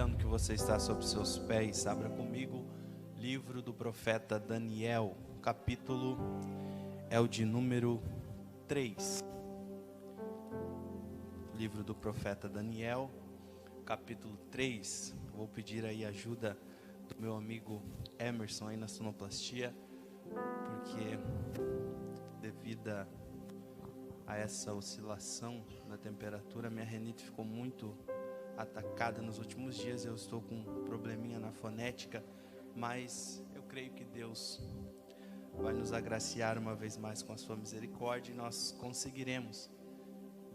confiando que você está sob seus pés, abra comigo livro do profeta Daniel, capítulo é o de número 3. Livro do profeta Daniel, capítulo 3. Vou pedir aí ajuda do meu amigo Emerson aí na sonoplastia, porque devido a essa oscilação na temperatura, minha rinite ficou muito atacada nos últimos dias. Eu estou com um probleminha na fonética, mas eu creio que Deus vai nos agraciar uma vez mais com a sua misericórdia, e nós conseguiremos,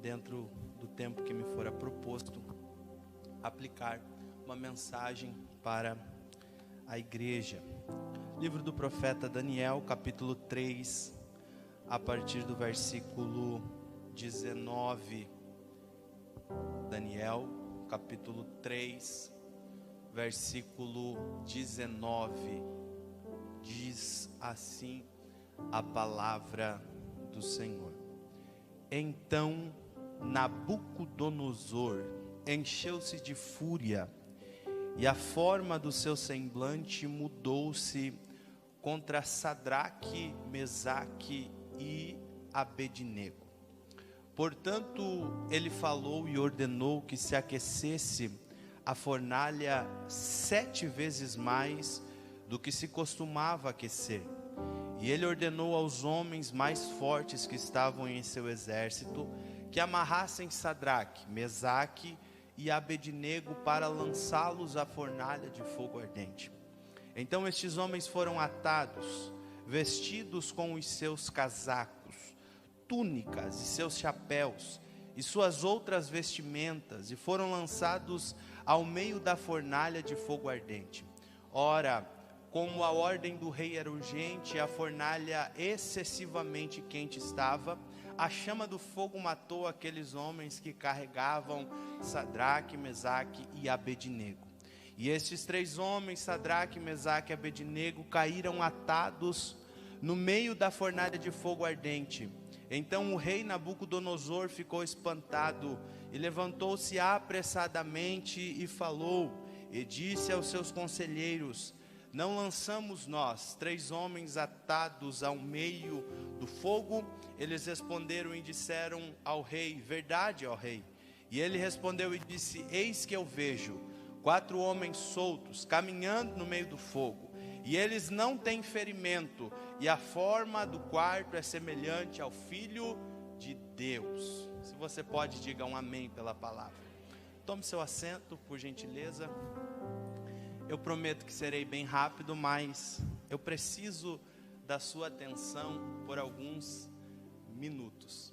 dentro do tempo que me fora proposto, aplicar uma mensagem para a igreja. Livro do profeta Daniel, capítulo 3, a partir do versículo 19. Daniel, capítulo 3, versículo 19. Diz assim a palavra do Senhor: Então Nabucodonosor encheu-se de fúria, e a forma do seu semblante mudou-se contra Sadraque, Mesaque e Abednego. Portanto, ele falou e ordenou que se aquecesse a fornalha 7 vezes mais do que se costumava aquecer. E ele ordenou aos homens mais fortes que estavam em seu exército que amarrassem Sadraque, Mesaque e Abednego para lançá-los à fornalha de fogo ardente. Então estes homens foram atados, vestidos com os seus casacos, túnicas e seus chapéus e suas outras vestimentas, e foram lançados ao meio da fornalha de fogo ardente. Ora, como a ordem do rei era urgente, a fornalha excessivamente quente estava, a chama do fogo matou aqueles homens que carregavam Sadraque, Mesaque e Abednego. E estes 3 homens, Sadraque, Mesaque e Abednego, caíram atados no meio da fornalha de fogo ardente. Então o rei Nabucodonosor ficou espantado e levantou-se apressadamente e falou, e disse aos seus conselheiros: Não lançamos nós 3 homens atados ao meio do fogo? Eles responderam e disseram ao rei: Verdade, ó rei. E ele respondeu e disse: Eis que eu vejo 4 homens soltos caminhando no meio do fogo, e eles não têm ferimento, e a forma do quarto é semelhante ao Filho de Deus. Se você pode, diga um amém pela palavra. Tome seu assento, por gentileza. Eu prometo que serei bem rápido, mas eu preciso da sua atenção por alguns minutos.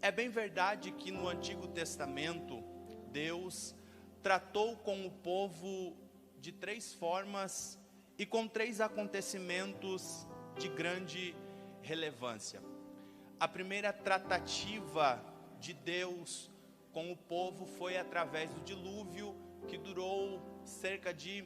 É bem verdade que no Antigo Testamento, Deus tratou com o povo de 3 formas e com 3 acontecimentos de grande relevância. A primeira tratativa de Deus com o povo foi através do dilúvio, que durou cerca de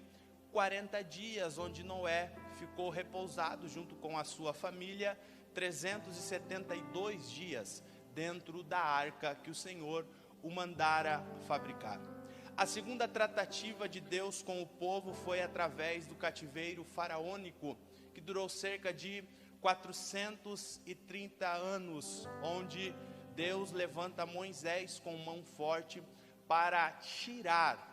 40 dias, onde Noé ficou repousado junto com a sua família, 372 dias dentro da arca que o Senhor o mandara fabricar. A segunda tratativa de Deus com o povo foi através do cativeiro faraônico, que durou cerca de 430 anos, onde Deus levanta Moisés com mão forte para tirar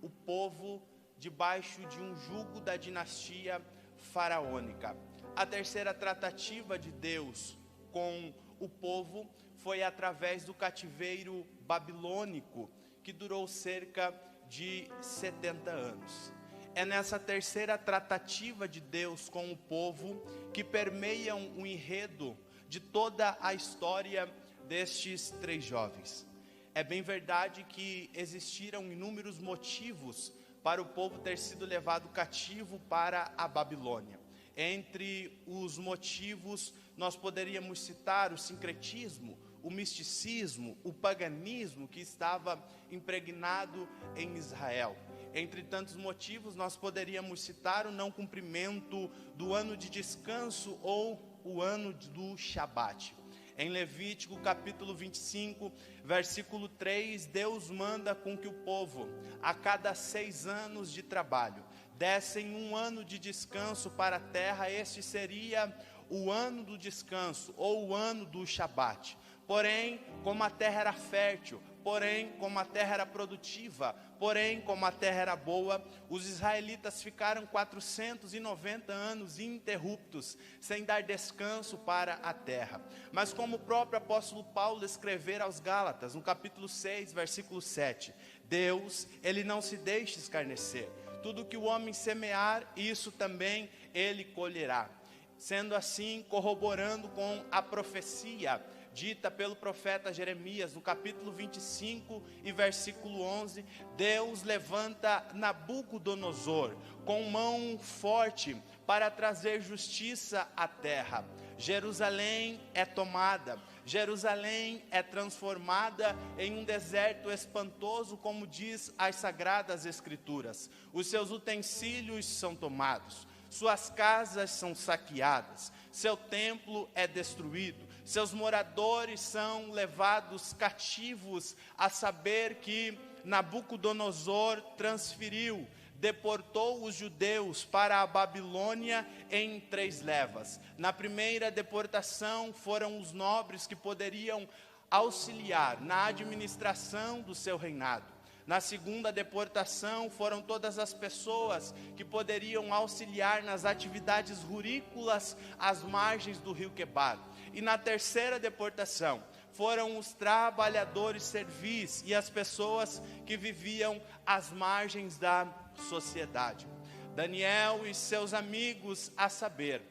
o povo debaixo de um jugo da dinastia faraônica. A terceira tratativa de Deus com o povo foi através do cativeiro babilônico, que durou cerca de 70 anos. É nessa terceira tratativa de Deus com o povo que permeiam o enredo de toda a história destes 3 jovens. É bem verdade que existiram inúmeros motivos para o povo ter sido levado cativo para a Babilônia. Entre os motivos, nós poderíamos citar o sincretismo, o misticismo, o paganismo que estava impregnado em Israel. Entre tantos motivos, nós poderíamos citar o não cumprimento do ano de descanso ou o ano do Shabat. Em Levítico capítulo 25, versículo 3, Deus manda com que o povo, a cada 6 anos de trabalho, dessem 1 ano de descanso para a terra. Este seria o ano do descanso, ou o ano do Shabat. Porém, como a terra era fértil, porém, como a terra era produtiva, porém, como a terra era boa, os israelitas ficaram 490 anos ininterruptos, sem dar descanso para a terra. Mas como o próprio apóstolo Paulo escrever aos Gálatas, no capítulo 6, versículo 7, Deus, Ele não se deixa escarnecer. Tudo que o homem semear, isso também ele colherá. Sendo assim, corroborando com a profecia dita pelo profeta Jeremias, no capítulo 25 e versículo 11, Deus levanta Nabucodonosor com mão forte para trazer justiça à terra. Jerusalém é tomada, Jerusalém é transformada em um deserto espantoso, como diz as Sagradas Escrituras. Os seus utensílios são tomados, suas casas são saqueadas, seu templo é destruído, seus moradores são levados cativos, a saber que Nabucodonosor transferiu, deportou os judeus para a Babilônia em 3 levas. Na primeira deportação foram os nobres que poderiam auxiliar na administração do seu reinado. Na segunda deportação foram todas as pessoas que poderiam auxiliar nas atividades rurícolas às margens do rio Quebar. E na terceira deportação foram os trabalhadores servis e as pessoas que viviam às margens da sociedade. Daniel e seus amigos, a saber,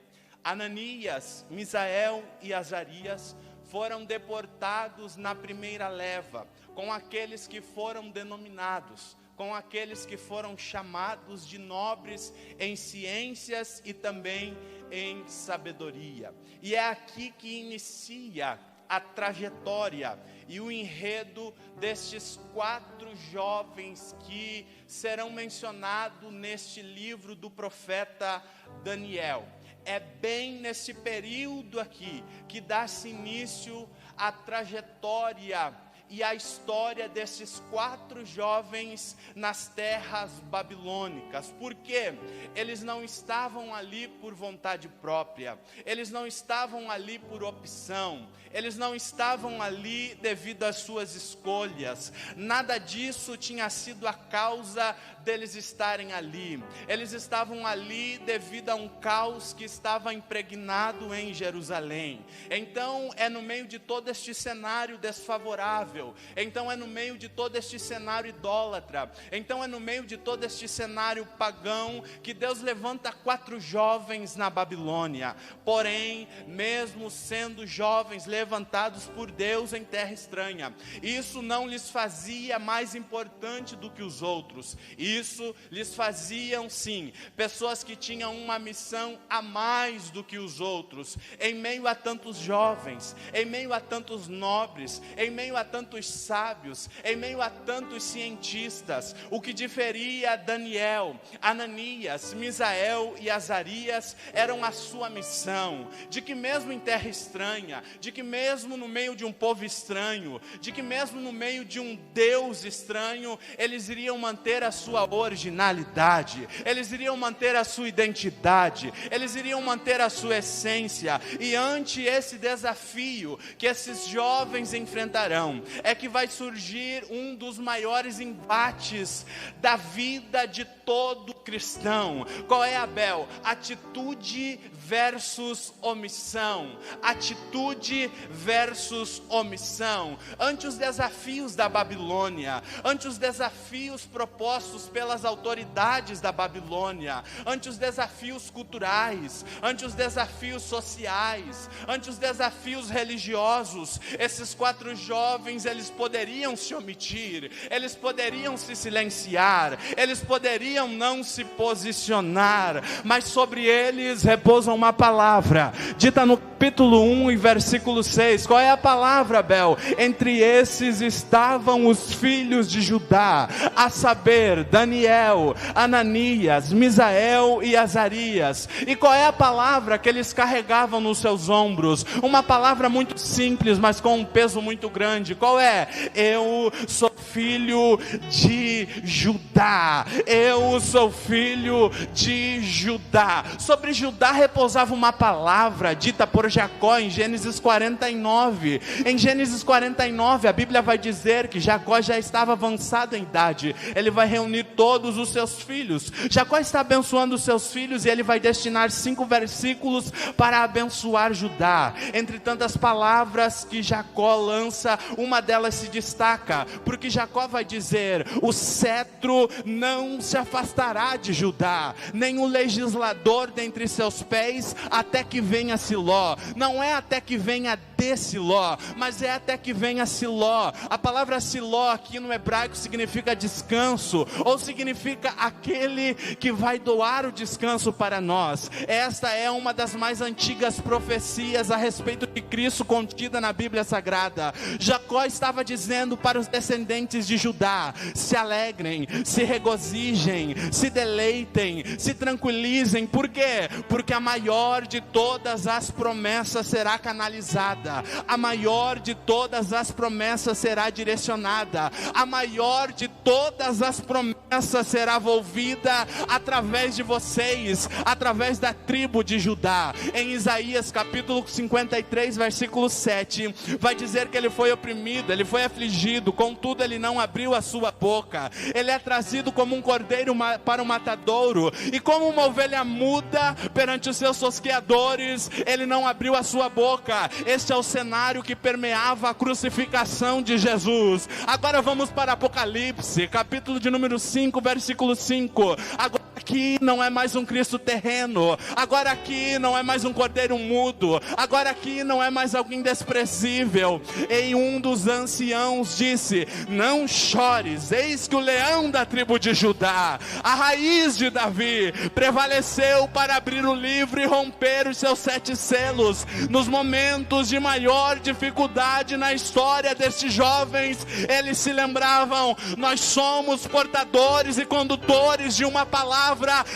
Ananias, Misael e Azarias, foram deportados na primeira leva, com aqueles que foram denominados, com aqueles que foram chamados de nobres em ciências e também em sabedoria. E é aqui que inicia a trajetória e o enredo destes 4 jovens que serão mencionados neste livro do profeta Daniel. É bem nesse período aqui que dá-se início à trajetória e a história desses 4 jovens nas terras babilônicas. Porque eles não estavam ali por vontade própria, eles não estavam ali por opção, eles não estavam ali devido às suas escolhas. Nada disso tinha sido a causa deles estarem ali. Eles estavam ali devido a um caos que estava impregnado em Jerusalém. Então é no meio de todo este cenário desfavorável, então é no meio de todo este cenário idólatra, então é no meio de todo este cenário pagão, que Deus levanta 4 jovens na Babilônia. Porém, mesmo sendo jovens levantados por Deus em terra estranha, isso não lhes fazia mais importante do que os outros. Isso lhes faziam sim pessoas que tinham uma missão a mais do que os outros. Em meio a tantos jovens, em meio a tantos nobres, em meio a tantos sábios, em meio a tantos cientistas, o que diferia Daniel, Ananias, Misael e Azarias eram a sua missão, de que mesmo em terra estranha, de que mesmo no meio de um povo estranho, de que mesmo no meio de um Deus estranho, eles iriam manter a sua originalidade, eles iriam manter a sua identidade, eles iriam manter a sua essência. E ante esse desafio que esses jovens enfrentarão, é que vai surgir um dos maiores embates da vida de todo cristão. Qual é, Abel? Atitude versus omissão. Atitude versus omissão. Ante os desafios da Babilônia, ante os desafios propostos pelas autoridades da Babilônia, ante os desafios culturais, ante os desafios sociais, ante os desafios religiosos, esses 4 jovens jovens, eles poderiam se omitir, eles poderiam se silenciar, eles poderiam não se posicionar, mas sobre eles repousa uma palavra, dita no capítulo 1 e versículo 6. Qual é a palavra, Bel? Entre esses estavam os filhos de Judá, a saber, Daniel, Ananias, Misael e Azarias. E qual é a palavra que eles carregavam nos seus ombros? Uma palavra muito simples, mas com um peso muito grande. Qual é? Eu sou filho de Judá. Eu sou filho de Judá. Sobre Judá repousava uma palavra dita por Jacó em Gênesis 49. Em Gênesis 49, a Bíblia vai dizer que Jacó já estava avançado em idade. Ele vai reunir todos os seus filhos. Jacó está abençoando os seus filhos e ele vai destinar 5 versículos para abençoar Judá. Entre tantas palavras que Jacó lança, uma delas se destaca, porque Jacó vai dizer: o cetro não se afastará de Judá, nem o legislador dentre seus pés, até que venha Siló. Não é até que venha de Siló, mas é até que venha Siló. A palavra Siló aqui no hebraico significa descanso, ou significa aquele que vai doar o descanso para nós. Esta é uma das mais antigas profecias a respeito de Cristo contida na Bíblia Sagrada. Jacó estava dizendo para os descendentes de Judá: se alegrem, se regozijem, se deleitem, se tranquilizem. Por quê? Porque a maior de todas as promessas será canalizada, a maior de todas as promessas será direcionada, a maior de todas as promessas será volvida através de vocês, através da tribo de Judá. Em Isaías capítulo 53 versículo 7, vai dizer que ele foi oprimido, ele foi afligido, contudo ele não abriu a sua boca. Ele é trazido como um cordeiro para o matadouro, e como uma ovelha muda perante os seus tosqueadores, ele não abriu a sua boca. Este é o cenário que permeava a crucificação de Jesus. Agora vamos para Apocalipse, capítulo de número 5, versículo 5. Agora aqui não é mais um Cristo terreno, agora aqui não é mais um cordeiro mudo, agora aqui não é mais alguém desprezível. E um dos anciãos disse: não chores, eis que o leão da tribo de Judá, a raiz de Davi, prevaleceu para abrir o livro e romper os seus 7 selos. Nos momentos de maior dificuldade na história destes jovens, eles se lembravam: nós somos portadores e condutores de uma palavra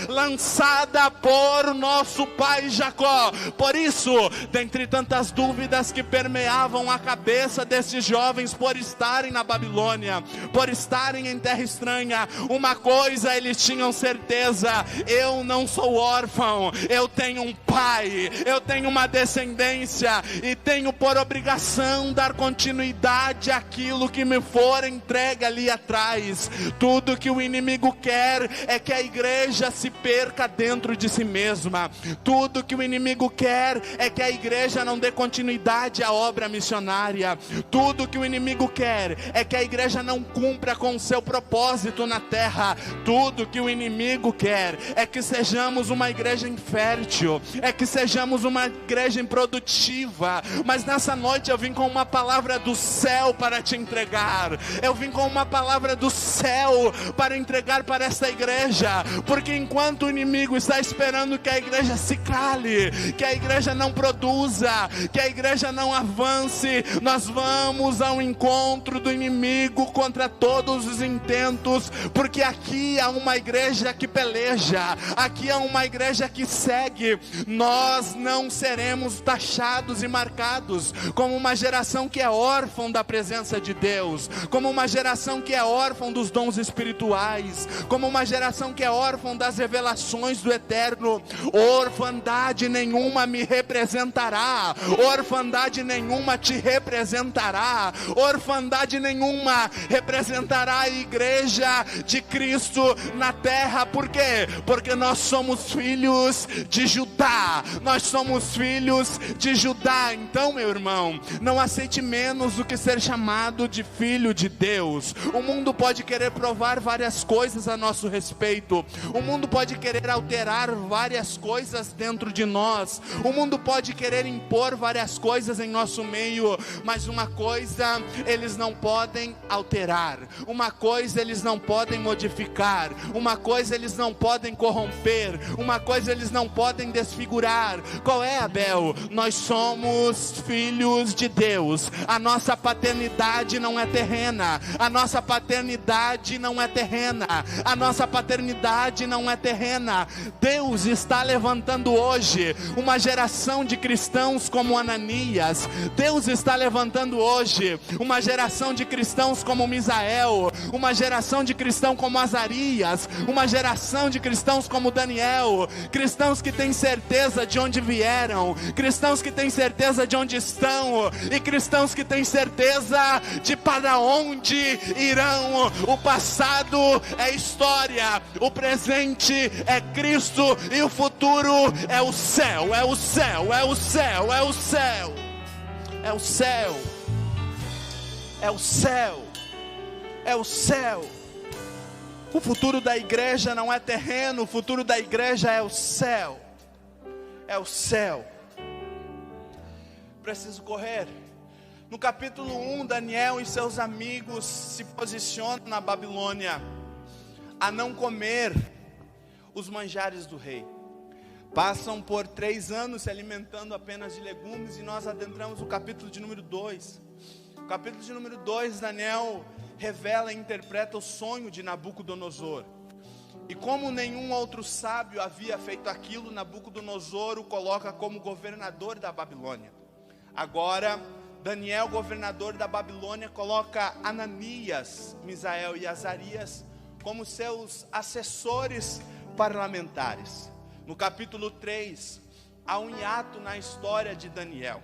lançada por nosso pai Jacó. Por isso, dentre tantas dúvidas que permeavam a cabeça desses jovens por estarem na Babilônia, por estarem em terra estranha, uma coisa eles tinham certeza: eu não sou órfão, eu tenho um pai, eu tenho uma descendência, e tenho por obrigação dar continuidade àquilo que me for entregue ali atrás. Tudo que o inimigo quer é que a igreja se perca dentro de si mesma. Tudo que o inimigo quer é que a igreja não dê continuidade à obra missionária. Tudo que o inimigo quer é que a igreja não cumpra com o seu propósito na terra. Tudo que o inimigo quer é que sejamos uma igreja infértil, é que sejamos uma igreja improdutiva. Mas nessa noite eu vim com uma palavra do céu para te entregar. Eu vim com uma palavra do céu para entregar para esta igreja, porque enquanto o inimigo está esperando que a igreja se cale, que a igreja não produza, que a igreja não avance, nós vamos ao encontro do inimigo contra todos os intentos, porque aqui há uma igreja que peleja, aqui há uma igreja que segue. Nós não seremos taxados e marcados como uma geração que é órfã da presença de Deus, como uma geração que é órfã dos dons espirituais, como uma geração que é órfã das revelações do eterno. Orfandade nenhuma me representará, orfandade nenhuma te representará, orfandade nenhuma representará a igreja de Cristo na terra. Por quê? Porque nós somos filhos de Judá, nós somos filhos de Judá. Então, meu irmão, não aceite menos do que ser chamado de filho de Deus. O mundo pode querer provar várias coisas a nosso respeito, O mundo pode querer alterar várias coisas dentro de nós. O mundo pode querer impor várias coisas em nosso meio, mas uma coisa eles não podem alterar, uma coisa eles não podem modificar, uma coisa eles não podem corromper, uma coisa eles não podem desfigurar. Qual é, Abel? Nós somos filhos de Deus. A nossa paternidade não é terrena, a nossa paternidade não é terrena, a nossa paternidade não é terrena. Deus está levantando hoje uma geração de cristãos como Ananias. Deus está levantando hoje uma geração de cristãos como Misael, uma geração de cristãos como Azarias, uma geração de cristãos como Daniel, cristãos que têm certeza de onde vieram, cristãos que têm certeza de onde estão, e cristãos que têm certeza de para onde irão. O passado é história, o presente é Cristo, e o futuro é o céu, é o céu, é o céu, é o céu, é o céu, é o céu, é o céu. O futuro da igreja não é terreno, o futuro da igreja é o céu, é o céu. Preciso correr. No capítulo 1, Daniel e seus amigos se posicionam na Babilônia a não comer os manjares do rei. Passam por 3 anos se alimentando apenas de legumes, e nós adentramos o capítulo de número 2. O capítulo de número 2, Daniel revela e interpreta o sonho de Nabucodonosor. E como nenhum outro sábio havia feito aquilo, Nabucodonosor o coloca como governador da Babilônia. Agora, Daniel, governador da Babilônia, coloca Ananias, Misael e Azarias como seus assessores parlamentares. No capítulo 3, há um hiato na história de Daniel.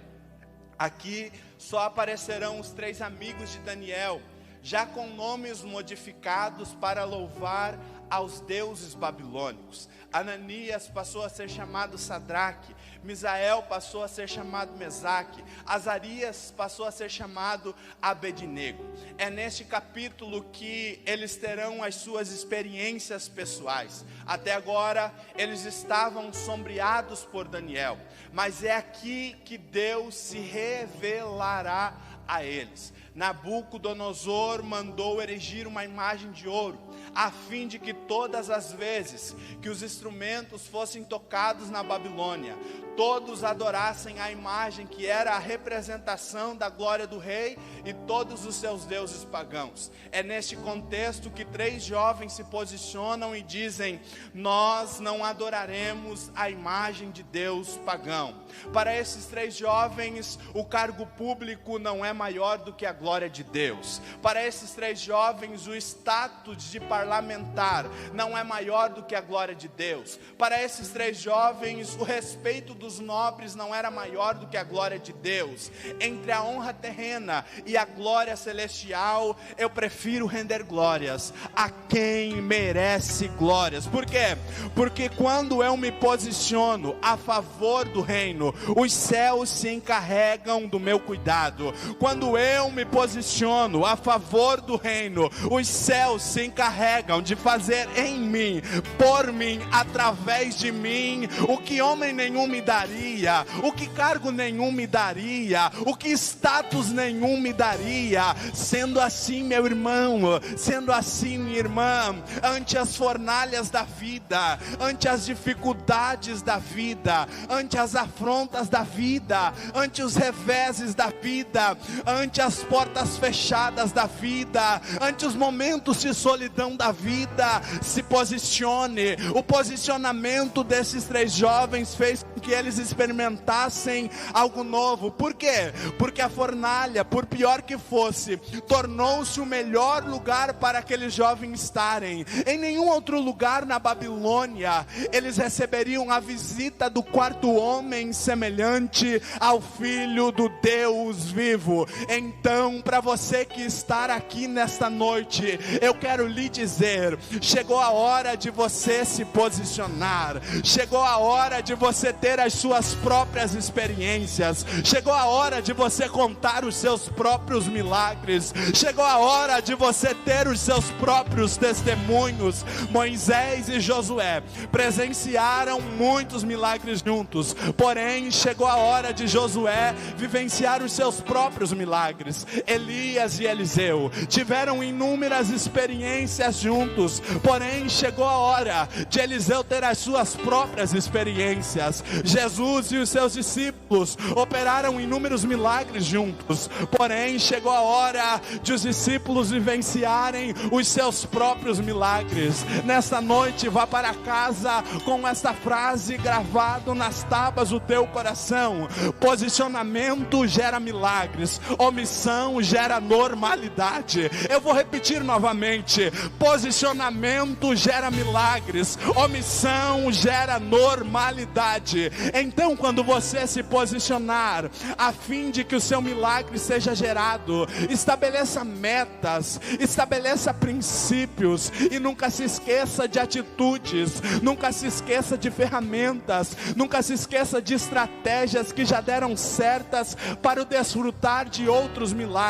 Aqui só aparecerão os 3 amigos de Daniel, já com nomes modificados para louvar aos deuses babilônicos. Ananias passou a ser chamado Sadraque, Misael passou a ser chamado Mesaque, Azarias passou a ser chamado Abednego. É neste capítulo que eles terão as suas experiências pessoais. Até agora eles estavam sombreados por Daniel, mas é aqui que Deus se revelará a eles. Nabucodonosor mandou erigir uma imagem de ouro, a fim de que todas as vezes que os instrumentos fossem tocados na Babilônia, todos adorassem a imagem que era a representação da glória do rei e todos os seus deuses pagãos. É neste contexto que 3 jovens se posicionam e dizem: nós não adoraremos a imagem de Deus pagão. Para esses 3 jovens, o cargo público não é maior do que a glória de Deus. Para esses 3 jovens, o status de parlamentar não é maior do que a glória de Deus. Para esses 3 jovens, o respeito dos nobres não era maior do que a glória de Deus. Entre a honra terrena e a glória celestial, eu prefiro render glórias a quem merece glórias. Por quê? Porque quando eu me posiciono a favor do reino, os céus se encarregam do meu cuidado. Quando eu me posiciono a favor do reino, os céus se encarregam de fazer em mim, por mim, através de mim, o que homem nenhum me daria, o que cargo nenhum me daria, o que status nenhum me daria. Sendo assim, meu irmão, sendo assim, minha irmã, ante as fornalhas da vida, ante as dificuldades da vida, ante as afrontas da vida, ante os reveses da vida, ante as portas fechadas da vida, ante os momentos de solidão da vida, se posicione. O posicionamento desses 3 jovens fez com que eles experimentassem algo novo. Por quê? Porque a fornalha, por pior que fosse, tornou-se o melhor lugar para aqueles jovens estarem. Em nenhum outro lugar na Babilônia eles receberiam a visita do 4º homem semelhante ao Filho do Deus vivo. Então Então, para você que está aqui nesta noite, eu quero lhe dizer: chegou a hora de você se posicionar, chegou a hora de você ter as suas próprias experiências, chegou a hora de você contar os seus próprios milagres, chegou a hora de você ter os seus próprios testemunhos. Moisés e Josué presenciaram muitos milagres juntos, porém chegou a hora de Josué vivenciar os seus próprios milagres. Elias e Eliseu tiveram inúmeras experiências juntos, porém chegou a hora de Eliseu ter as suas próprias experiências. Jesus e os seus discípulos operaram inúmeros milagres juntos, porém chegou a hora de os discípulos vivenciarem os seus próprios milagres. Nesta noite, vá para casa com esta frase gravado nas tábuas do teu coração: posicionamento gera milagres, omissão gera normalidade. Eu vou repetir novamente: posicionamento gera milagres, omissão gera normalidade. Então, quando você se posicionar a fim de que o seu milagre seja gerado, estabeleça metas, estabeleça princípios e nunca se esqueça de atitudes, nunca se esqueça de ferramentas, nunca se esqueça de estratégias que já deram certas para o desfrutar de outros milagres.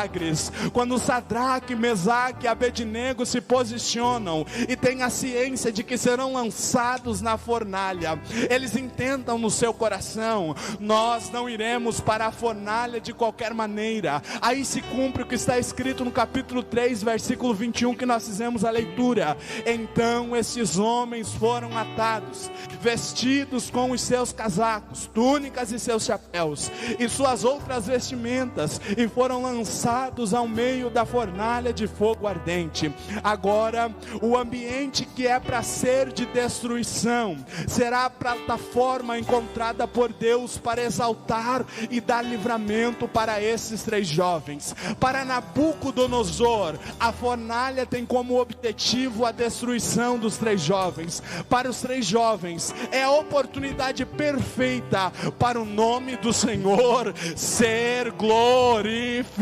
Quando Sadraque, Mesaque e Abednego se posicionam e têm a ciência de que serão lançados na fornalha, eles intentam no seu coração: nós não iremos para a fornalha de qualquer maneira. Aí se cumpre o que está escrito no capítulo 3, versículo 21, que nós fizemos a leitura. Então esses homens foram atados, vestidos com os seus casacos, túnicas e seus chapéus, e suas outras vestimentas, e foram lançados ao meio da fornalha de fogo ardente. Agora, o ambiente que é para ser de destruição, será a plataforma encontrada por Deus para exaltar e dar livramento para esses três jovens. Para Nabucodonosor, a fornalha tem como objetivo a destruição dos três jovens. Para os três jovens, é a oportunidade perfeita para o nome do Senhor ser glorificado.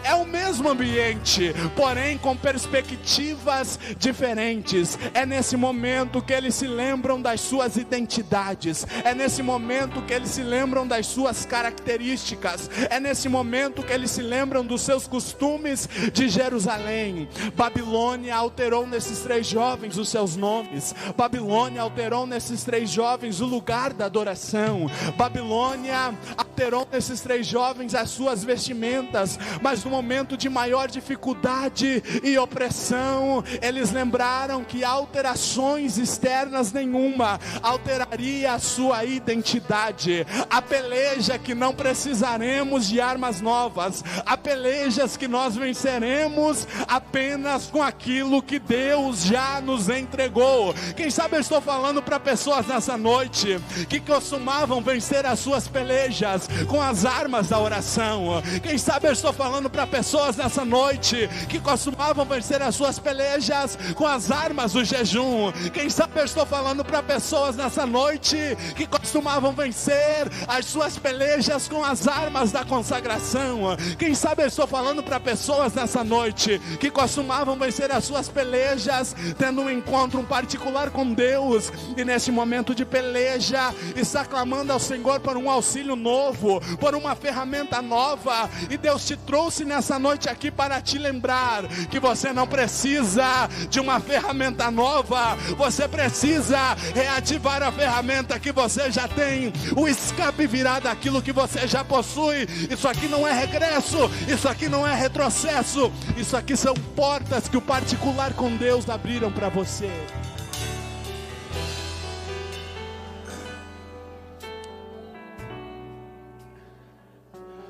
É o mesmo ambiente, porém com perspectivas diferentes. É nesse momento que eles se lembram das suas identidades, é nesse momento que eles se lembram das suas características, é nesse momento que eles se lembram dos seus costumes de Jerusalém. Babilônia alterou nesses três jovens os seus nomes, Babilônia alterou nesses três jovens o lugar da adoração, Babilônia alterou nesses três jovens as suas vestimentas. Mas no momento de maior dificuldade e opressão, eles lembraram que alterações externas nenhuma alteraria a sua identidade. A peleja que não precisaremos de armas novas, há pelejas que nós venceremos apenas com aquilo que Deus já nos entregou. Quem sabe eu estou falando para pessoas nessa noite que costumavam vencer as suas pelejas com as armas da oração. Quem sabe eu estou falando para pessoas nessa noite que costumavam vencer as suas pelejas com as armas do jejum. Quem sabe eu estou falando para pessoas nessa noite que costumavam vencer as suas pelejas com as armas da consagração. Quem sabe eu estou falando para pessoas nessa noite que costumavam vencer as suas pelejas tendo um encontro particular com Deus, e nesse momento de peleja está clamando ao Senhor por um auxílio novo, por uma ferramenta nova. E Deus te trouxe nessa noite aqui para te lembrar que você não precisa de uma ferramenta nova, você precisa reativar a ferramenta que você já tem, o escape virar daquilo que você já possui. Isso aqui não é regresso, isso aqui não é retrocesso, isso aqui são portas que o particular com Deus abriram para você.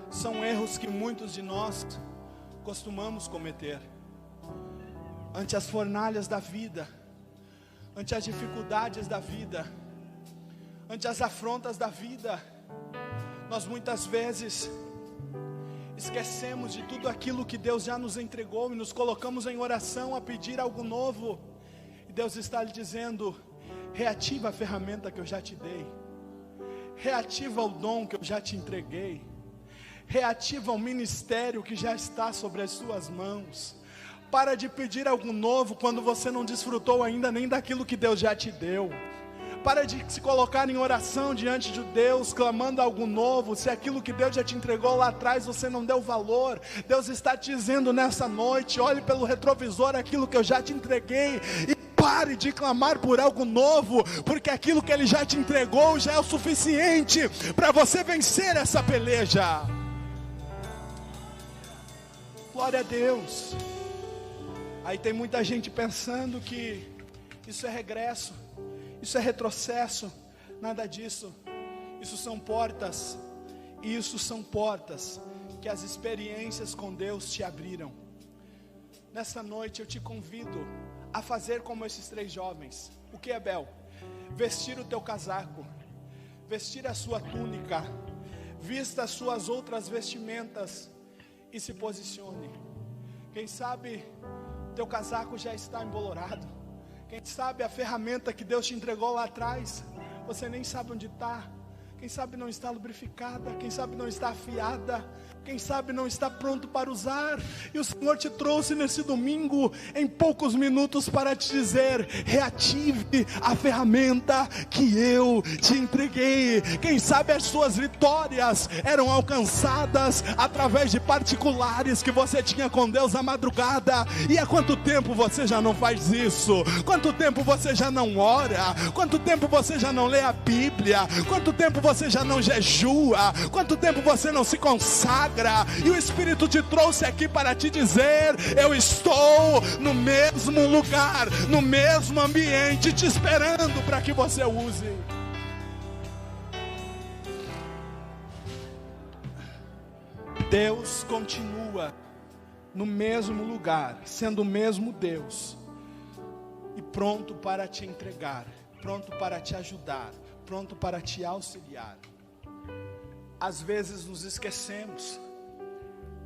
São erros que muitos de nós costumamos cometer ante as fornalhas da vida, ante as dificuldades da vida, ante as afrontas da vida. Nós muitas vezes esquecemos de tudo aquilo que Deus já nos entregou e nos colocamos em oração a pedir algo novo. E Deus está lhe dizendo: reativa a ferramenta que eu já te dei, reativa o dom que eu já te entreguei, Reativa o ministério que já está sobre as suas mãos. Para de pedir algo novo quando você não desfrutou ainda nem daquilo que Deus já te deu. Para de se colocar em oração diante de Deus, clamando algo novo, se aquilo que Deus já te entregou lá atrás você não deu valor. Deus está te dizendo nessa noite: olhe pelo retrovisor aquilo que eu já te entreguei, e pare de clamar por algo novo, porque aquilo que Ele já te entregou já é o suficiente para você vencer essa peleja. Glória a Deus. Aí tem muita gente pensando que isso é regresso, isso é retrocesso. Nada disso. Isso são portas. Isso são portas que as experiências com Deus te abriram. Nessa noite eu te convido a fazer como esses 3 jovens. O que é, Bel? Vestir o teu casaco, vestir a sua túnica, vista as suas outras vestimentas e se posicione. Quem sabe teu casaco já está embolorado. Quem sabe a ferramenta que Deus te entregou lá atrás, você nem sabe onde está. Quem sabe não está lubrificada, quem sabe não está afiada, quem sabe não está pronto para usar. E o Senhor te trouxe nesse domingo, em poucos minutos, para te dizer: reative a ferramenta que eu te entreguei. Quem sabe as suas vitórias eram alcançadas através de particulares que você tinha com Deus na madrugada. E há quanto tempo você já não faz isso? Quanto tempo você já não ora? Quanto tempo você já não lê a Bíblia? Quanto tempo você já não jejua? Quanto tempo você não se consagra? E o Espírito te trouxe aqui para te dizer: eu estou no mesmo lugar, no mesmo ambiente, te esperando para que você use. Deus continua no mesmo lugar, sendo o mesmo Deus, e pronto para te entregar, pronto para te ajudar, pronto para te auxiliar. Às vezes nos esquecemos,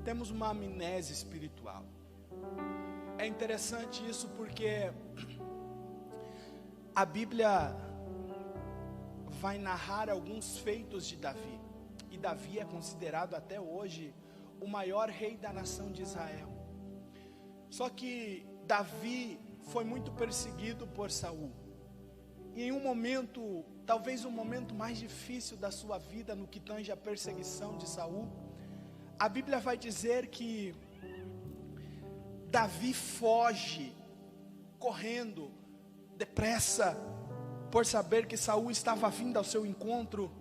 temos uma amnésia espiritual. É interessante isso porque a Bíblia vai narrar alguns feitos de Davi, e Davi é considerado até hoje o maior rei da nação de Israel. Só que Davi foi muito perseguido por Saul, e em um momento, talvez o momento mais difícil da sua vida, no que tange a perseguição de Saul, a Bíblia vai dizer que Davi foge, correndo, depressa, por saber que Saul estava vindo ao seu encontro.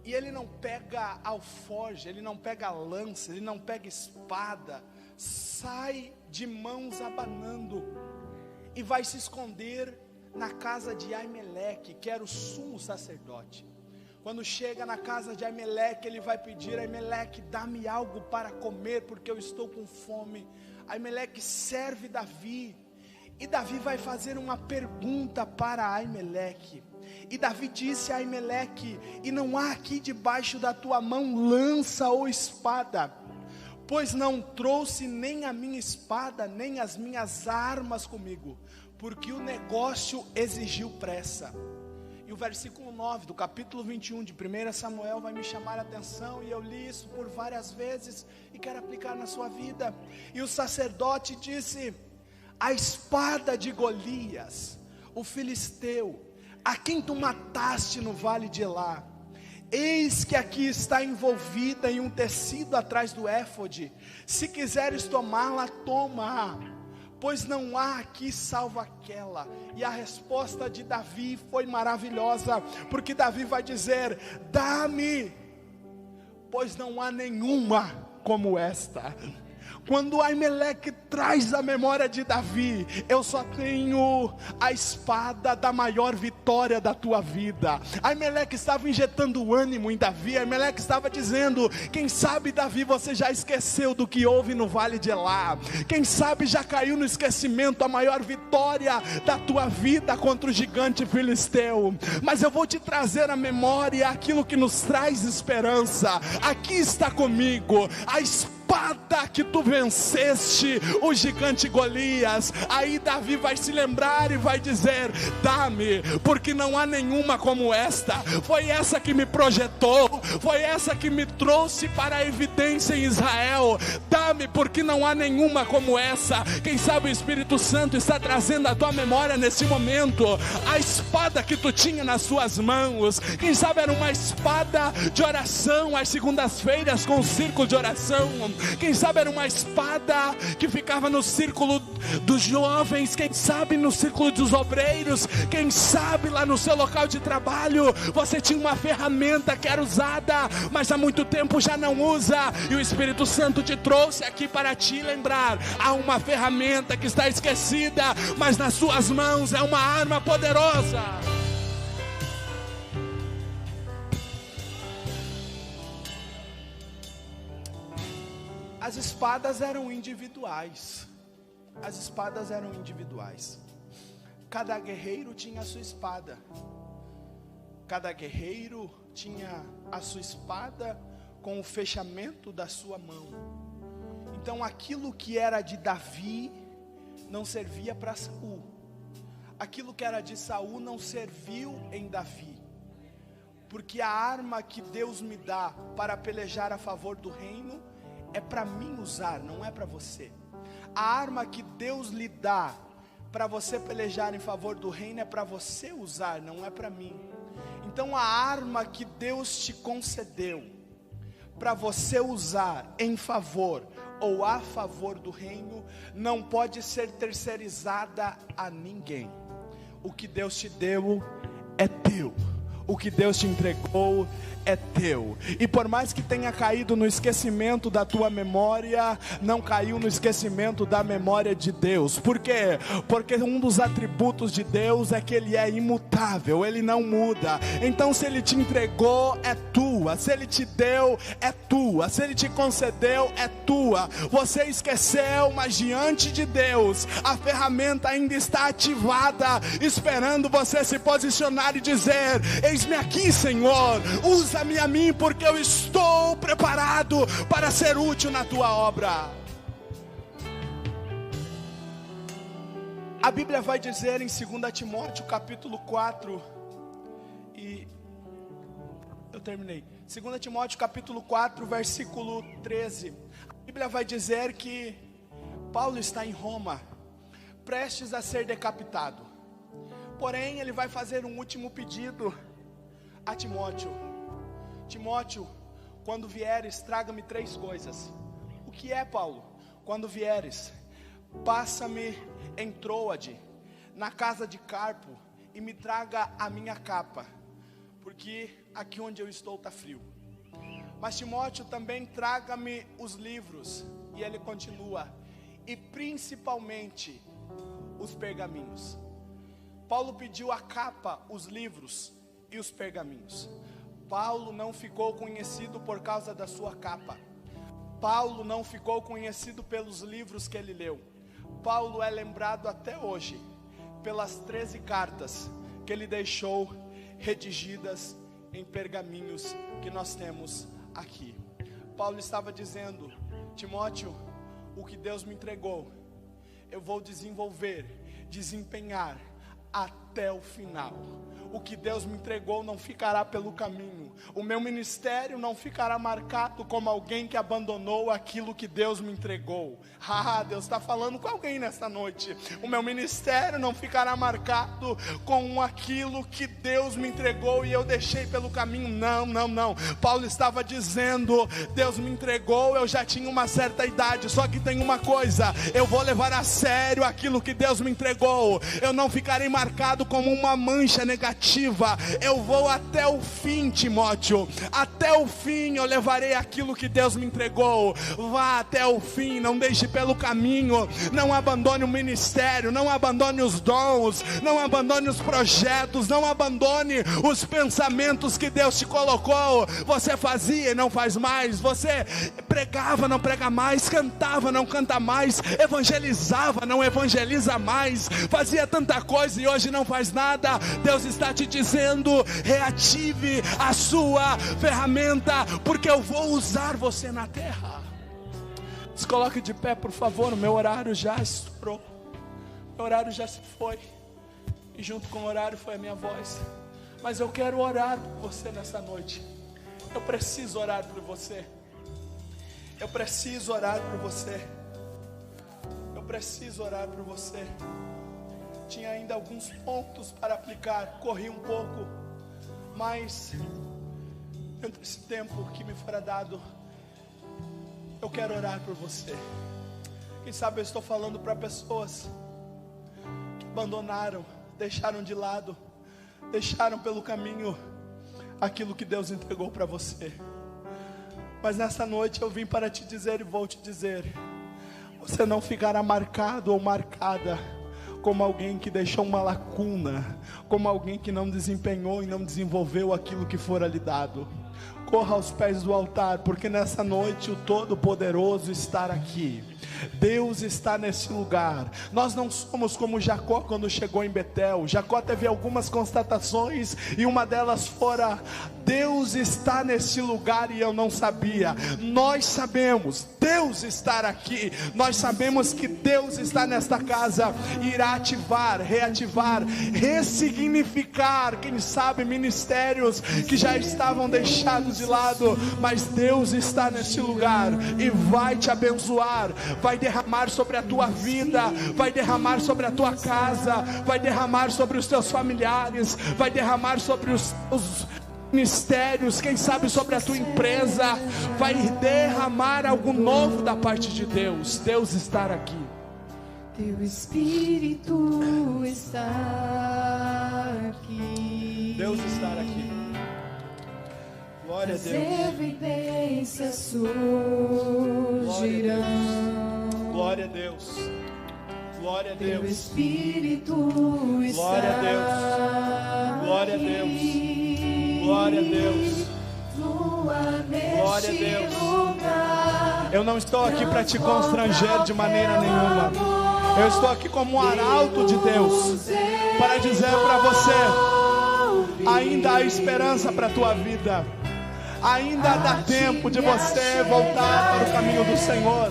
E ele não pega alforje, ele não pega lança, ele não pega espada, sai de mãos abanando, e vai se esconder na casa de Aimeleque, que era o sumo sacerdote. Quando chega na casa de Aimeleque, ele vai pedir: Aimeleque, dá-me algo para comer, porque eu estou com fome. Aimeleque serve Davi, e Davi vai fazer uma pergunta para Aimeleque. E Davi disse a Aimeleque: e não há aqui debaixo da tua mão lança ou espada? Pois não trouxe nem a minha espada, nem as minhas armas comigo, porque o negócio exigiu pressa. E o versículo 9 do capítulo 21 de 1 Samuel vai me chamar a atenção, e eu li isso por várias vezes e quero aplicar na sua vida. E o sacerdote disse: a espada de Golias, o filisteu, a quem tu mataste no vale de Elá, eis que aqui está envolvida em um tecido atrás do éfode. Se quiseres tomá-la, toma, pois não há aqui salvo aquela. E a resposta de Davi foi maravilhosa, porque Davi vai dizer: dá-me, pois não há nenhuma como esta. Quando Aimeleque traz a memória de Davi: eu só tenho a espada da maior vitória da tua vida. Aimeleque estava injetando ânimo em Davi. Aimeleque estava dizendo: quem sabe, Davi, você já esqueceu do que houve no vale de Elá. Quem sabe já caiu no esquecimento a maior vitória da tua vida contra o gigante filisteu. Mas eu vou te trazer à memória aquilo que nos traz esperança. Aqui está comigo a espada que tu venceste o gigante Golias. Aí Davi vai se lembrar e vai dizer: dá-me, porque não há nenhuma como esta. Foi essa que me projetou, foi essa que me trouxe para a evidência em Israel. Dá-me, porque não há nenhuma como essa. Quem sabe o Espírito Santo está trazendo à tua memória nesse momento a espada que tu tinha nas suas mãos. Quem sabe era uma espada de oração às segundas-feiras com o círculo de oração. Quem sabe era uma espada que ficava no círculo dos jovens. Quem sabe no círculo dos obreiros. Quem sabe lá no seu local de trabalho você tinha uma ferramenta que era usada, mas há muito tempo já não usa, e o Espírito Santo te trouxe aqui para te lembrar. Há uma ferramenta que está esquecida, mas nas suas mãos é uma arma poderosa. As espadas eram individuais. As espadas eram individuais. Cada guerreiro tinha a sua espada. Cada guerreiro tinha a sua espada com o fechamento da sua mão. Então aquilo que era de Davi não servia para Saul. Aquilo que era de Saul não serviu em Davi. Porque a arma que Deus me dá para pelejar a favor do reino é para mim usar, não é para você. A arma que Deus lhe dá para você pelejar em favor do reino é para você usar, não é para mim. Então a arma que Deus te concedeu para você usar em favor ou a favor do reino não pode ser terceirizada a ninguém. O que Deus te deu é teu. O que Deus te entregou é teu. E por mais que tenha caído no esquecimento da tua memória, não caiu no esquecimento da memória de Deus. Por quê? Porque um dos atributos de Deus é que Ele é imutável, Ele não muda. Então se Ele te entregou, é tua. Se Ele te deu, é tua. Se Ele te concedeu, é tua. Você esqueceu, mas diante de Deus a ferramenta ainda está ativada, esperando você se posicionar e dizer: eis-me aqui, Senhor, usa-me a mim, porque eu estou preparado para ser útil na tua obra. A Bíblia vai dizer em 2 Timóteo capítulo 4, e eu terminei, 2 Timóteo capítulo 4 versículo 13, a Bíblia vai dizer que Paulo está em Roma, prestes a ser decapitado, porém ele vai fazer um último pedido a Timóteo: Timóteo, quando vieres, traga-me 3 coisas. O que é, Paulo? Quando vieres, passa-me em Troade, na casa de Carpo, e me traga a minha capa, porque aqui onde eu estou está frio. Mas Timóteo, também traga-me os livros. E ele continua: e principalmente os pergaminhos. Paulo pediu a capa, os livros e os pergaminhos. Paulo não ficou conhecido por causa da sua capa. Paulo não ficou conhecido pelos livros que ele leu. Paulo é lembrado até hoje pelas 13 cartas que ele deixou redigidas em pergaminhos que nós temos aqui. Paulo estava dizendo: Timóteo, o que Deus me entregou, eu vou desenvolver, desempenhar até o final. O que Deus me entregou não ficará pelo caminho. O meu ministério não ficará marcado como alguém que abandonou aquilo que Deus me entregou. Deus está falando com alguém nesta noite. O meu ministério não ficará marcado com aquilo que Deus me entregou e eu deixei pelo caminho. Não. Paulo estava dizendo: Deus me entregou, eu já tinha uma certa idade, só que tem uma coisa: eu vou levar a sério aquilo que Deus me entregou. Eu não ficarei marcado como uma mancha negativa. Eu vou até o fim, Timóteo. Até o fim eu levarei aquilo que Deus me entregou. Vá até o fim, não deixe pelo caminho. Não abandone o ministério, não abandone os dons, não abandone os projetos, não abandone os pensamentos que Deus te colocou. Você fazia e não faz mais. Você pregava, não prega mais. Cantava, não canta mais. Evangelizava, não evangeliza mais. Fazia tanta coisa e hoje não faz nada. Deus está te dizendo: reative a sua ferramenta, porque eu vou usar você na terra. Se coloque de pé, por favor. O meu horário já estourou, meu horário já se foi, e junto com o horário foi a minha voz. Mas eu quero orar por você nessa noite. Eu preciso orar por você. Eu preciso orar por você. Eu preciso orar por você. Tinha ainda alguns pontos para aplicar, corri um pouco, mas dentro desse tempo que me fora dado, eu quero orar por você. Quem sabe eu estou falando para pessoas que abandonaram, deixaram de lado, deixaram pelo caminho aquilo que Deus entregou para você. Mas nessa noite eu vim para te dizer e vou te dizer: você não ficará marcado ou marcada como alguém que deixou uma lacuna, como alguém que não desempenhou e não desenvolveu aquilo que fora lhe dado. Corra aos pés do altar, porque nessa noite o Todo-Poderoso está aqui. Deus está nesse lugar. Nós não somos como Jacó quando chegou em Betel. Jacó teve algumas constatações e uma delas fora: Deus está nesse lugar e eu não sabia. Nós sabemos, Deus está aqui. Nós sabemos que Deus está nesta casa e irá ativar, reativar, ressignificar, quem sabe ministérios que já estavam deixados de lado. Mas Deus está nesse lugar e vai te abençoar, vai derramar sobre a tua vida, vai derramar sobre a tua casa, vai derramar sobre os teus familiares, vai derramar sobre os ministérios, quem sabe sobre a tua empresa, vai derramar algo novo da parte de Deus. Deus está aqui. Teu Espírito está aqui. Deus está aqui. Glória a As Deus. evidências surgirão. Glória a Deus. Glória a Teu Deus. Espírito está Glória a Deus. Glória a Deus. Glória a Deus. Glória a Deus. Eu não estou aqui para te constranger de maneira nenhuma. Eu estou aqui como um arauto de Deus para dizer para você: ainda há esperança para a tua vida. Ainda dá tempo de você voltar para o caminho do Senhor.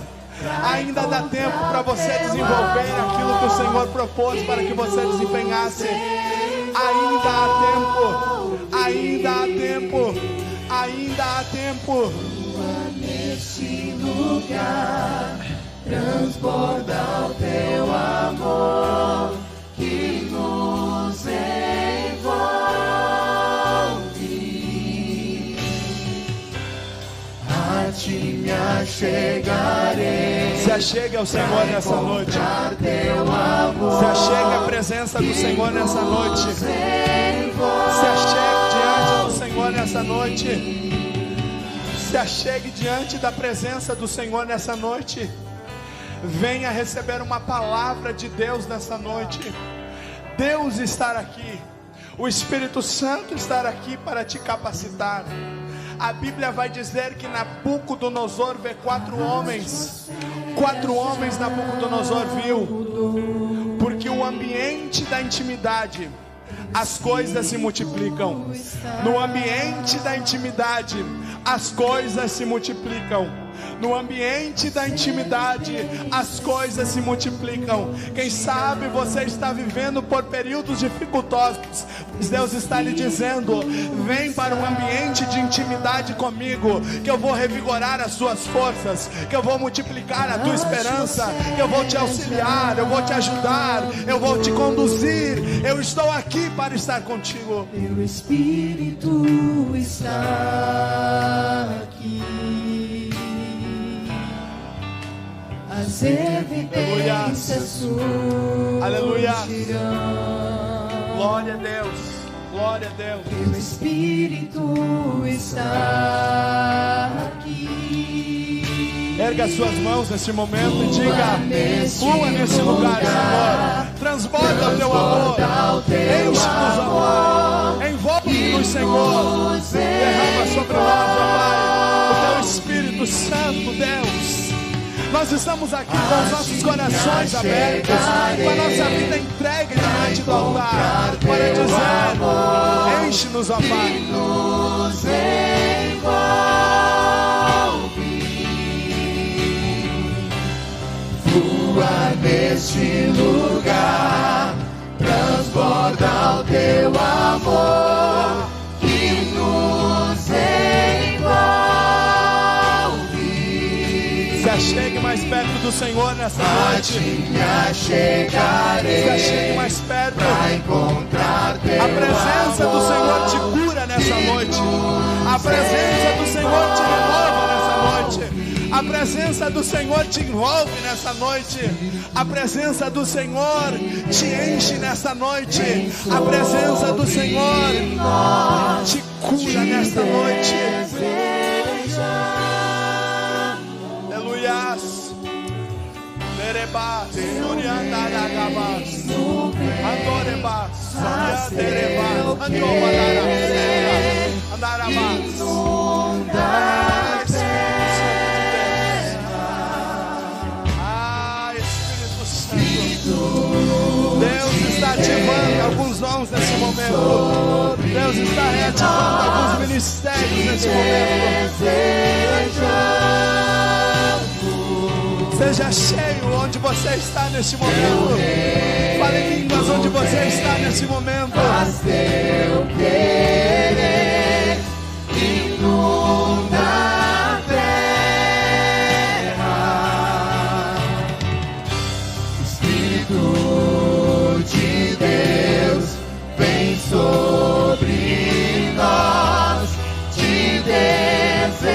Ainda dá tempo para você desenvolver aquilo que o Senhor propôs para que você desempenhasse. Ainda há tempo. Ainda há tempo. Ainda há tempo. Neste lugar transborda o teu amor que nos envolve. A ti me achegarei. Se achegue ao Senhor nessa noite. Se achegue à presença do Senhor nessa noite. Se achegue diante do Senhor nessa noite. Se achegue diante da presença do Senhor nessa noite. Venha receber uma palavra de Deus nessa noite. Deus está aqui. O Espírito Santo está aqui para te capacitar. A Bíblia vai dizer que Nabucodonosor vê 4 homens. 4 homens Nabucodonosor viu. Porque o ambiente da intimidade, as coisas se multiplicam. No ambiente da intimidade, as coisas se multiplicam. No ambiente da intimidade, as coisas se multiplicam. Quem sabe você está vivendo por períodos dificultosos, mas Deus está lhe dizendo: vem para um ambiente de intimidade comigo, que eu vou revigorar as suas forças, que eu vou multiplicar a tua esperança, que eu vou te auxiliar, eu vou te ajudar, eu vou te conduzir. Eu estou aqui para estar contigo. Teu Espírito está aqui. As evidências surgirão. Aleluia. Glória a Deus. Glória a Deus. Teu Espírito está aqui. Erga suas mãos neste momento e diga: flua nesse lugar, Senhor. Transborda o teu amor. Enche-nos, ó Pai. Envolve-nos, Senhor. Derrama sobre nós, ó Pai, o teu Espírito Santo, Deus. Nós estamos aqui com os nossos corações abertos, com a nossa vida entregue diante do altar, para dizer: enche-nos, ó Pai. Nos envolve. Flua neste lugar, transborda o teu amor que nos envolve. nessa noite. me chegarei, Chegue mais perto. pra encontrar teu A presença do Senhor te amor. cura nessa noite. A presença do Senhor te renova nessa noite. A presença do Senhor te envolve nessa noite. A presença do Senhor te enche nessa noite. A presença do Senhor te cura nesta noite. Aleluias. Lerebas, Suriandaragabas, Andorebas, Surianderebas, Andobadarabas, Andarabas. Deus está ativando alguns dons nesse momento. Deus está reativando alguns ministérios nesse momento. Seja cheio onde você está nesse momento. Fale em línguas onde você está nesse momento. Faz teu querer, inunda a terra. Espírito de Deus, vem sobre nós, te desejamos.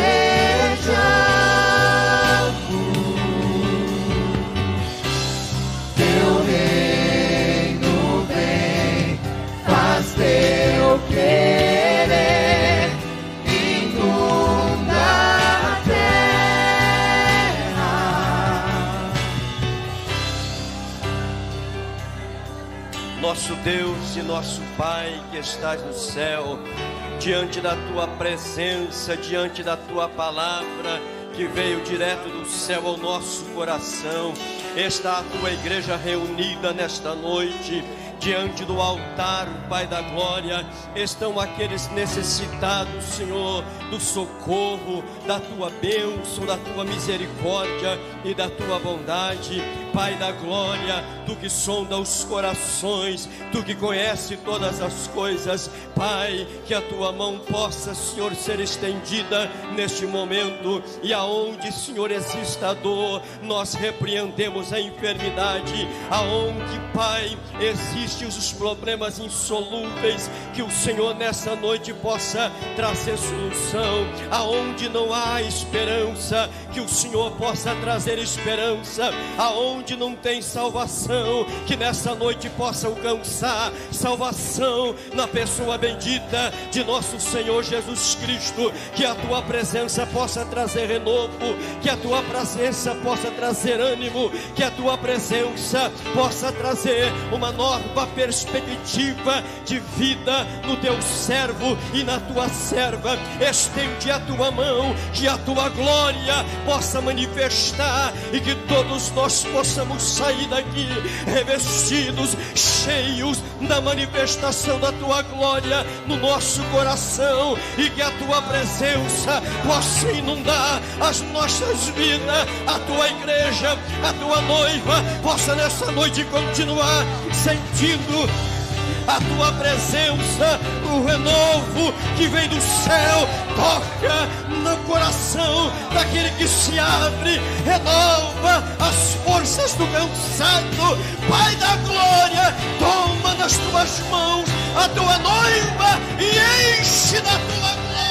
Teu reino vem, faz teu querer, inunda a terra. Nosso Deus e nosso Pai que estás no céu, diante da tua presença, diante da tua palavra que veio direto do céu ao nosso coração, está a tua igreja reunida nesta noite. Diante do altar, Pai da glória, estão aqueles necessitados, Senhor, do socorro, da tua bênção, da tua misericórdia e da tua bondade. Pai da glória, tu que sonda os corações, tu que conhece todas as coisas, Pai, que a tua mão possa, Senhor, ser estendida neste momento, e aonde, Senhor, exista a dor, nós repreendemos a enfermidade. Aonde, Pai, existem os problemas insolúveis, que o Senhor nessa noite possa trazer solução. Aonde não há esperança, que o Senhor possa trazer esperança. Aonde não tem salvação, que nessa noite possa alcançar salvação na pessoa bendita de nosso Senhor Jesus Cristo. Que a tua presença possa trazer renovo, que a tua presença possa trazer ânimo, que a tua presença possa trazer uma nova perspectiva de vida no teu servo e na tua serva. Estende a tua mão, que a tua glória possa manifestar, e que todos nós possamos sair daqui revestidos, cheios da manifestação da tua glória no nosso coração, e que a tua presença possa inundar as nossas vidas. A tua igreja, a tua noiva, possa nessa noite continuar sentindo a tua presença, o renovo que vem do céu, toca no coração daquele que se abre, renova as forças do cansado. Pai da glória, toma nas tuas mãos a tua noiva e enche da tua glória.